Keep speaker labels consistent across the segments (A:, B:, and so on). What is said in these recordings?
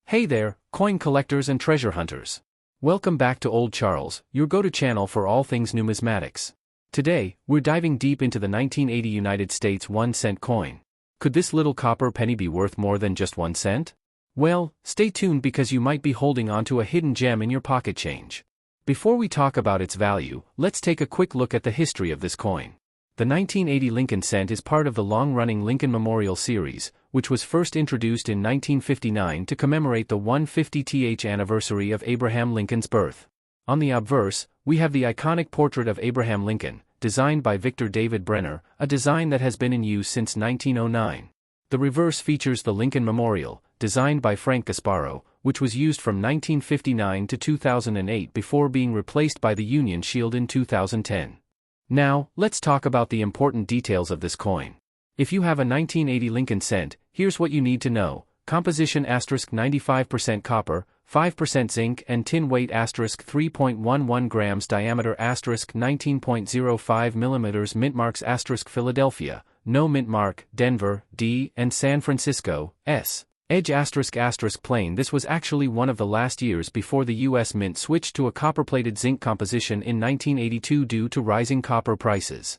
A: Hey there, coin collectors and treasure hunters. Welcome back to Old Charles, your go-to channel for all things numismatics. Today, we're diving deep into the 1980 United States 1-cent coin. Could this little copper penny be worth more than just 1 cent? Well, stay tuned because you might be holding onto a hidden gem in your pocket change. Before we talk about its value, let's take a quick look at the history of this coin. The 1980 Lincoln cent is part of the long-running Lincoln Memorial series, which was first introduced in 1959 to commemorate the 150th anniversary of Abraham Lincoln's birth. On the obverse, we have the iconic portrait of Abraham Lincoln, designed by Victor David Brenner, a design that has been in use since 1909. The reverse features the Lincoln Memorial, designed by Frank Gasparo, which was used from 1959 to 2008 before being replaced by the Union Shield in 2010. Now, let's talk about the important details of this coin. If you have a 1980 Lincoln cent, here's what you need to know. Composition * 95% copper, 5% zinc and tin, weight * 3.11 grams, diameter * 19.05 millimeters, mint marks * Philadelphia, no mint mark, Denver, D, and San Francisco, S. Edge ** plain. This was actually one of the last years before the U.S. Mint switched to a copper-plated zinc composition in 1982 due to rising copper prices.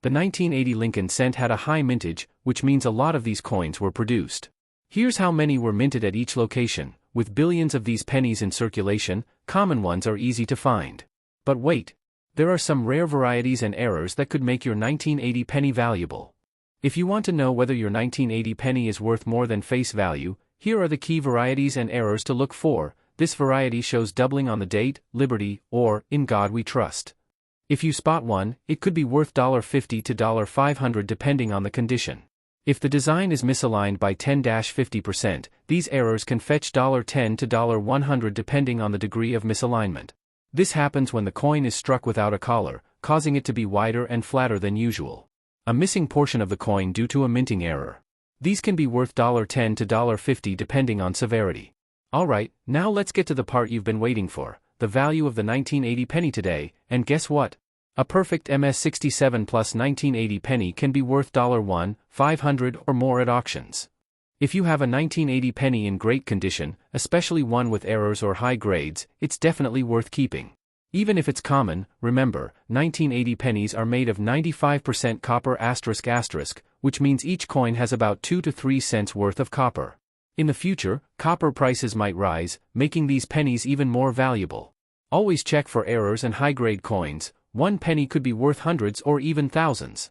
A: The 1980 Lincoln cent had a high mintage, which means a lot of these coins were produced. Here's how many were minted at each location. With billions of these pennies in circulation, common ones are easy to find. But wait! There are some rare varieties and errors that could make your 1980 penny valuable. If you want to know whether your 1980 penny is worth more than face value, here are the key varieties and errors to look for. This variety shows doubling on the date, Liberty, or In God We Trust. If you spot one, it could be worth $50 to $500 depending on the condition. If the design is misaligned by 10-50%, these errors can fetch $10 to $100 depending on the degree of misalignment. This happens when the coin is struck without a collar, causing it to be wider and flatter than usual. A missing portion of the coin due to a minting error. These can be worth $10 to $50 depending on severity. Alright, now let's get to the part you've been waiting for, the value of the 1980 penny today, and guess what? A perfect MS67 plus 1980 penny can be worth $500 or more at auctions. If you have a 1980 penny in great condition, especially one with errors or high grades, it's definitely worth keeping. Even if it's common, remember, 1980 pennies are made of 95% copper **, which means each coin has about 2 to 3 cents worth of copper. In the future, copper prices might rise, making these pennies even more valuable. Always check for errors and high-grade coins. One penny could be worth hundreds or even thousands.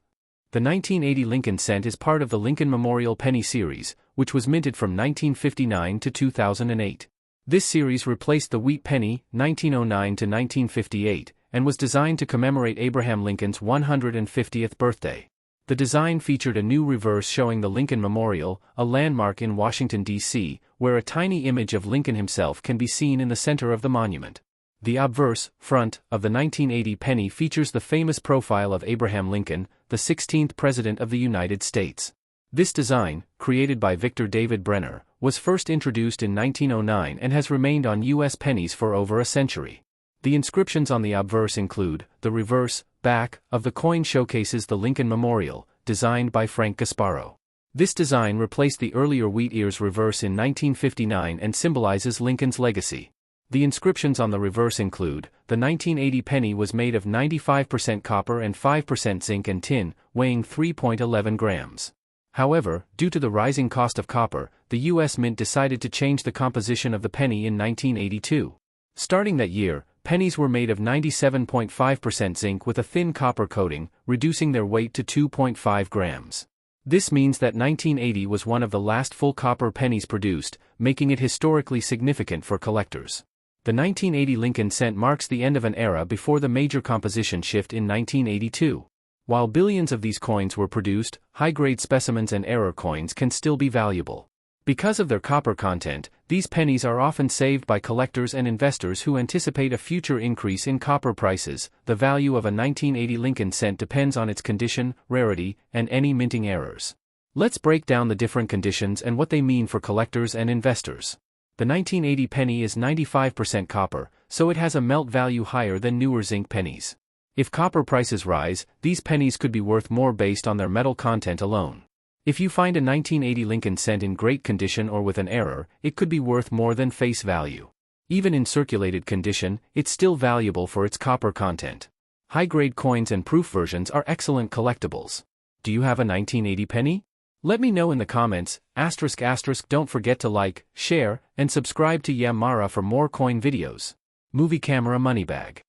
A: The 1980 Lincoln cent is part of the Lincoln Memorial Penny series, which was minted from 1959 to 2008. This series replaced the wheat penny, 1909 to 1958, and was designed to commemorate Abraham Lincoln's 150th birthday. The design featured a new reverse showing the Lincoln Memorial, a landmark in Washington, D.C., where a tiny image of Lincoln himself can be seen in the center of the monument. The obverse, front, of the 1980 penny features the famous profile of Abraham Lincoln, the 16th President of the United States. This design, created by Victor David Brenner, was first introduced in 1909 and has remained on U.S. pennies for over a century. The inscriptions on the obverse include, the reverse, back, of the coin showcases the Lincoln Memorial, designed by Frank Gasparo. This design replaced the earlier wheat ears reverse in 1959 and symbolizes Lincoln's legacy. The inscriptions on the reverse include, the 1980 penny was made of 95% copper and 5% zinc and tin, weighing 3.11 grams. However, due to the rising cost of copper, the U.S. Mint decided to change the composition of the penny in 1982. Starting that year, pennies were made of 97.5% zinc with a thin copper coating, reducing their weight to 2.5 grams. This means that 1980 was one of the last full copper pennies produced, making it historically significant for collectors. The 1980 Lincoln cent marks the end of an era before the major composition shift in 1982. While billions of these coins were produced, high-grade specimens and error coins can still be valuable. Because of their copper content, these pennies are often saved by collectors and investors who anticipate a future increase in copper prices. The value of a 1980 Lincoln cent depends on its condition, rarity, and any minting errors. Let's break down the different conditions and what they mean for collectors and investors. The 1980 penny is 95% copper, so it has a melt value higher than newer zinc pennies. If copper prices rise, these pennies could be worth more based on their metal content alone. If you find a 1980 Lincoln cent in great condition or with an error, it could be worth more than face value. Even in circulated condition, it's still valuable for its copper content. High-grade coins and proof versions are excellent collectibles. Do you have a 1980 penny? Let me know in the comments. ***, don't forget to like, share, and subscribe to Yamara for more coin videos. Movie camera money bag.